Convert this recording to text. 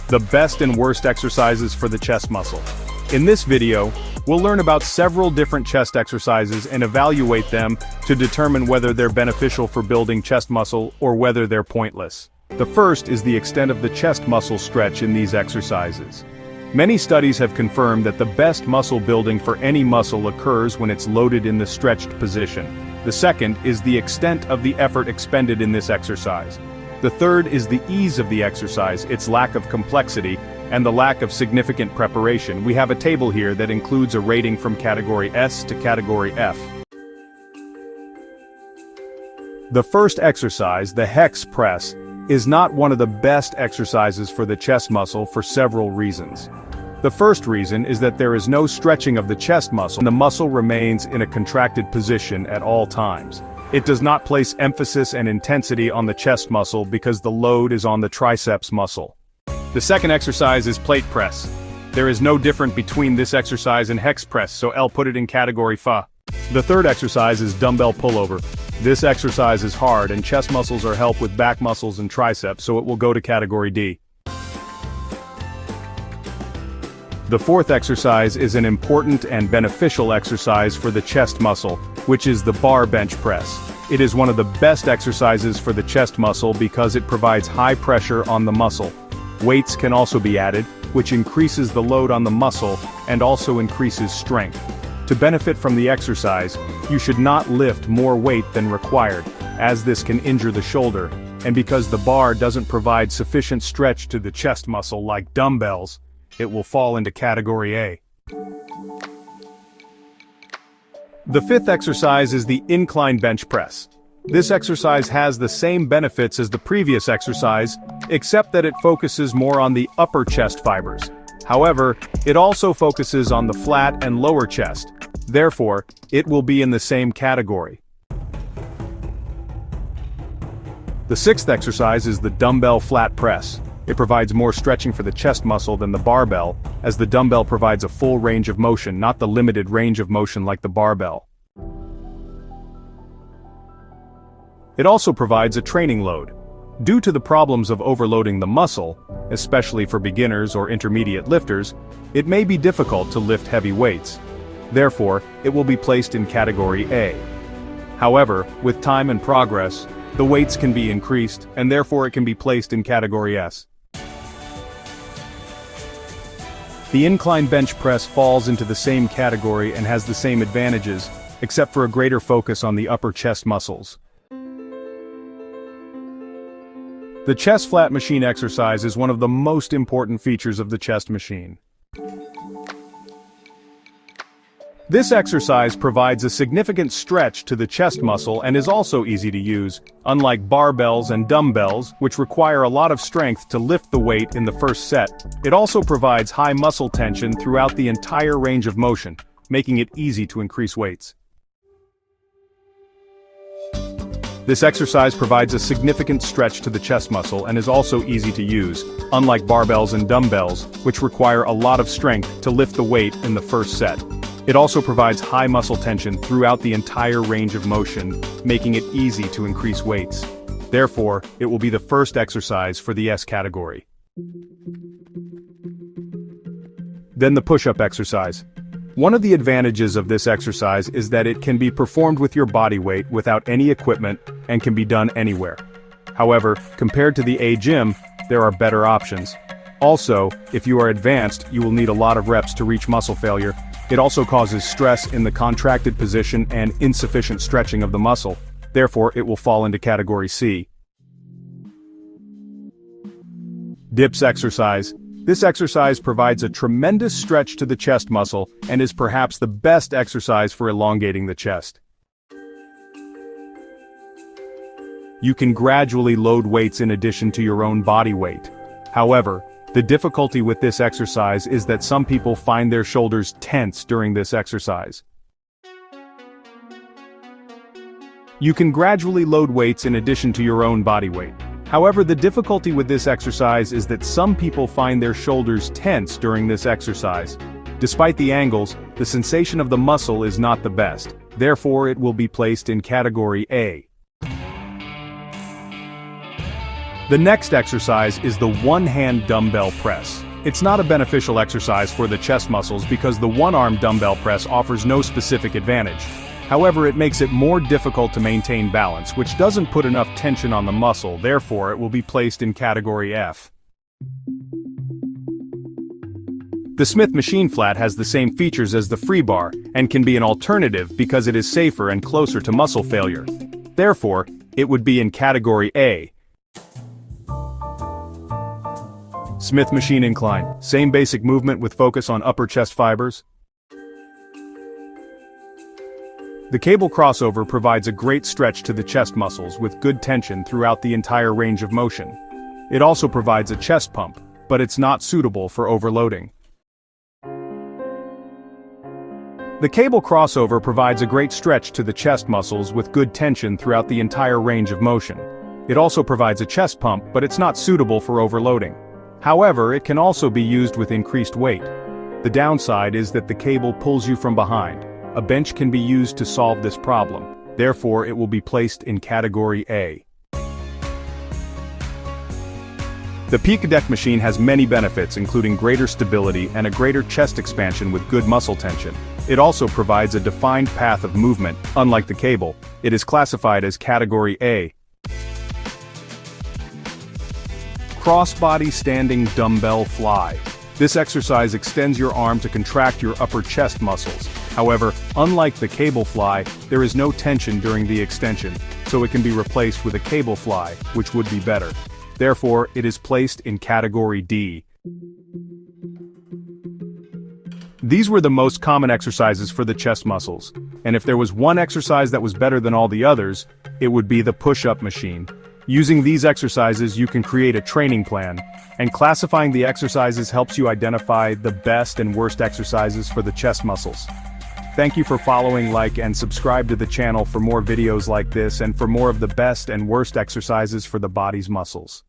the best and worst exercises for the chest muscle. In this video, we'll learn about several different chest exercises and evaluate them to determine whether they're beneficial for building chest muscle or whether they're pointless. The first is the extent of the chest muscle stretch in these exercises. Many studies have confirmed that the best muscle building for any muscle occurs when it's loaded in the stretched position. The second is the extent of the effort expended in this exercise. The third is the ease of the exercise, its lack of complexity, and the lack of significant preparation. We have a table here that includes a rating from category S to category F. The first exercise, the hex press, is not one of the best exercises for the chest muscle for several reasons. The first reason is that there is no stretching of the chest muscle, and the muscle remains in a contracted position at all times. It does not place emphasis and intensity on the chest muscle because the load is on the triceps muscle. The second exercise is plate press. There is no difference between this exercise and hex press, so I'll put it in category Fa. The third exercise is dumbbell pullover. This exercise is hard and chest muscles are helped with back muscles and triceps, so it will go to category D. The fourth exercise is an important and beneficial exercise for the chest muscle, which is the bar bench press. It is one of the best exercises for the chest muscle because it provides high pressure on the muscle. Weights can also be added, which increases the load on the muscle and also increases strength. To benefit from the exercise, you should not lift more weight than required, as this can injure the shoulder, and because the bar doesn't provide sufficient stretch to the chest muscle like dumbbells, it will fall into category A. The fifth exercise is the incline bench press. This exercise has the same benefits as the previous exercise, except that it focuses more on the upper chest fibers. However, it also focuses on the flat and lower chest. Therefore, it will be in the same category. The sixth exercise is the dumbbell flat press. It provides more stretching for the chest muscle than the barbell, as the dumbbell provides a full range of motion, not the limited range of motion like the barbell. It also provides a training load. Due to the problems of overloading the muscle, especially for beginners or intermediate lifters, it may be difficult to lift heavy weights. Therefore, it will be placed in category A. However, with time and progress, the weights can be increased, and therefore it can be placed in category S. The incline bench press falls into the same category and has the same advantages, except for a greater focus on the upper chest muscles. The chest flat machine exercise is one of the most important features of the chest machine. This exercise provides a significant stretch to the chest muscle and is also easy to use, unlike barbells and dumbbells, which require a lot of strength to lift the weight in the first set. It also provides high muscle tension throughout the entire range of motion, making it easy to increase weights. This exercise provides a significant stretch to the chest muscle and is also easy to use, unlike barbells and dumbbells, which require a lot of strength to lift the weight in the first set. It also provides high muscle tension throughout the entire range of motion, making it easy to increase weights. Therefore, it will be the first exercise for the S category. Then the push-up exercise. One of the advantages of this exercise is that it can be performed with your body weight without any equipment and can be done anywhere. However, compared to the A gym, there are better options. Also, if you are advanced, you will need a lot of reps to reach muscle failure. It also causes stress in the contracted position and insufficient stretching of the muscle. Therefore, it will fall into category C. Dips exercise. This exercise provides a tremendous stretch to the chest muscle and is perhaps the best exercise for elongating the chest. You can gradually load weights in addition to your own body weight. However, the difficulty with this exercise is that some people find their shoulders tense during this exercise. You can gradually load weights in addition to your own body weight. However, the difficulty with this exercise is that some people find their shoulders tense during this exercise. Despite the angles, the sensation of the muscle is not the best. Therefore, it will be placed in category A. The next exercise is the one-hand dumbbell press. It's not a beneficial exercise for the chest muscles because the one-arm dumbbell press offers no specific advantage. However, it makes it more difficult to maintain balance, which doesn't put enough tension on the muscle, therefore it will be placed in category F. The Smith Machine Flat has the same features as the free bar, and can be an alternative because it is safer and closer to muscle failure. Therefore, it would be in category A. Smith Machine Incline, same basic movement with focus on upper chest fibers. The cable crossover provides a great stretch to the chest muscles with good tension throughout the entire range of motion. It also provides a chest pump, but it's not suitable for overloading. The cable crossover provides a great stretch to the chest muscles with good tension throughout the entire range of motion. It also provides a chest pump, but it's not suitable for overloading. However, it can also be used with increased weight. The downside is that the cable pulls you from behind. A bench can be used to solve this problem. Therefore, it will be placed in category A. The Peak Deck machine has many benefits, including greater stability and a greater chest expansion with good muscle tension. It also provides a defined path of movement. Unlike the cable, it is classified as category A. Crossbody Standing Dumbbell Fly. This exercise extends your arm to contract your upper chest muscles. However, unlike the cable fly, there is no tension during the extension, so it can be replaced with a cable fly, which would be better. Therefore, it is placed in category D. These were the most common exercises for the chest muscles, and if there was one exercise that was better than all the others, it would be the push-up machine. Using these exercises, you can create a training plan, and classifying the exercises helps you identify the best and worst exercises for the chest muscles. Thank you for following, like, and subscribe to the channel for more videos like this and for more of the best and worst exercises for the body's muscles.